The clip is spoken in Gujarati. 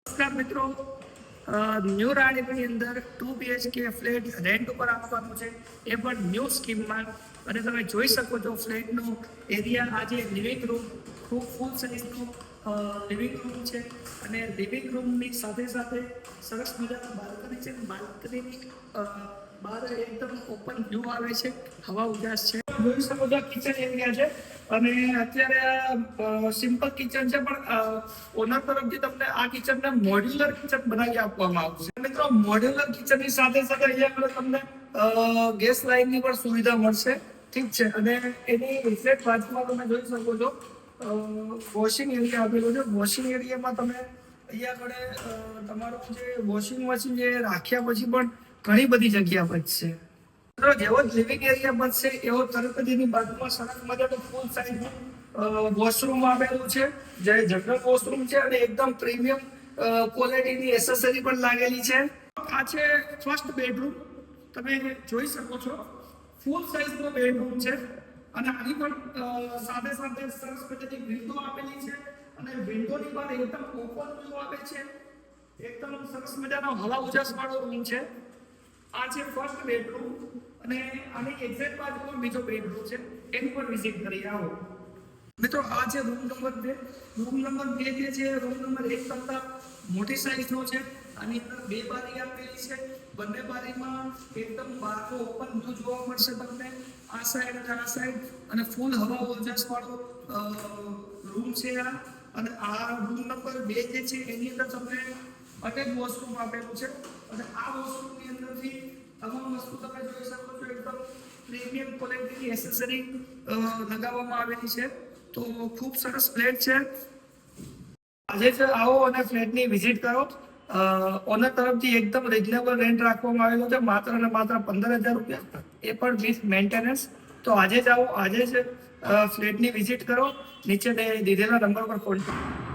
નમસ્કાર મિત્રો, ન્યૂ રાણીપની અંદર 2 BHK ફ્લેટ રેન્ટ ઉપર આપવાનું છે, એ પણ ન્યૂ સ્કીમમાં. અને તમે જોઈ શકો છો ફ્લેટનો એરિયા. આજે લિવિંગ રૂમ ખૂબ ફૂલ સાઇઝનો લિવિંગ રૂમ છે, અને લિવિંગ રૂમની સાથે સાથે સરસ મજાનું બાલ્કની છે. બાલ્કનીની બહાર એકદમ ઓપન વ્યૂ આવે છે, હવા ઉજાસ છે. જોઈ શકો છો કિચન એરિયા છે, અને અત્યારે આ સિમ્પલ કિચન છે, પણ ઓનર તરફથી તમને આ કિચનને મોડ્યુલર કિચન બનાવી આપવામાં આવશે. મિત્રો, મોડ્યુલર કિચનની સાથે સાથે અહીંયા તમને ગેસ લાઇનની પણ સુવિધા મળશે. ઠીક છે, અને એની એક્ઝેક્ટ બાજુમાં તમે જોઈ શકો છો વોશિંગ એરિયા આપેલો છે. વોશિંગ એરિયામાં તમે અહીંયા આગળ તમારું જે વોશિંગ મશીન જે રાખ્યા પછી પણ ઘણી બધી જગ્યા બચશે. જેવો જ લિવિંગ એરિયા બનશે એવો તરત જ એની બાજુમાં સરસ મજાનું ફૂલ સાઇઝનું વોશરૂમ આવેલું છે, જે જનરલ વોશરૂમ છે, અને એકદમ પ્રીમિયમ ક્વોલિટીની એસેસરી પણ લાગેલી છે. આ છે ફર્સ્ટ બેડરૂમ. તમે જોઈ શકો છો ફૂલ સાઇઝનો બેડરૂમ છે, અને આની પણ સાથે સાથે સરસ મજાની વિન્ડો આપેલી છે, અને વિન્ડોની બહાર એકદમ ઓપન વ્યૂ આવે છે. એકદમ સરસ મજાનો હવા ઉજાસ વાળો રૂમ છે. આ છે ફર્સ્ટ બેડરૂમ, અને આની એક્ઝેક્ટ બાજુમાં બીજો બેડરૂમ છે, એની પણ વિઝિટ કરી આવો. મિત્રો, આ છે રૂમ નંબર 2. રૂમ નંબર 2 જે છે રૂમ નંબર 1 કરતાં મોટી સાઇઝનો છે. આની અંદર 2 બારી આપેલી છે. બંને બારીમાં એકદમ બહારનો ઓપન વ્યૂ જોવા મળશે તમને, આ સાઈડ અને આ સાઈડ, અને ફૂલ હવા ઉજાસ વાળો રૂમ છે આ. અને આ રૂમ નંબર 2 જે છે એની અંદર તમને અટેચ વોશરૂમ આપેલું છે, અને આ વોશરૂમની અંદરથી તમામ વસ્તુ તમે જોઈ શકો છો. એકદમ પ્રીમિયમ ક્વોલિટીની એસેસરી લગાવવામાં આવેલી છે. તો ખૂબ સરસ ફ્લેટ છે. આજે જ આવો અને ફ્લેટની વિઝિટ કરો. ઓનર તરફથી એકદમ રિઝનેબલ રેન્ટ રાખવામાં આવેલો છે, માત્ર ને માત્ર 15,000 રૂપિયા, એ પણ વિથ મેન્ટેનન્સ. તો આજે જ આવો, આજે જ ફ્લેટની વિઝિટ કરો. નીચે દીધેલા નંબર પર કોન્ટેક્ટ.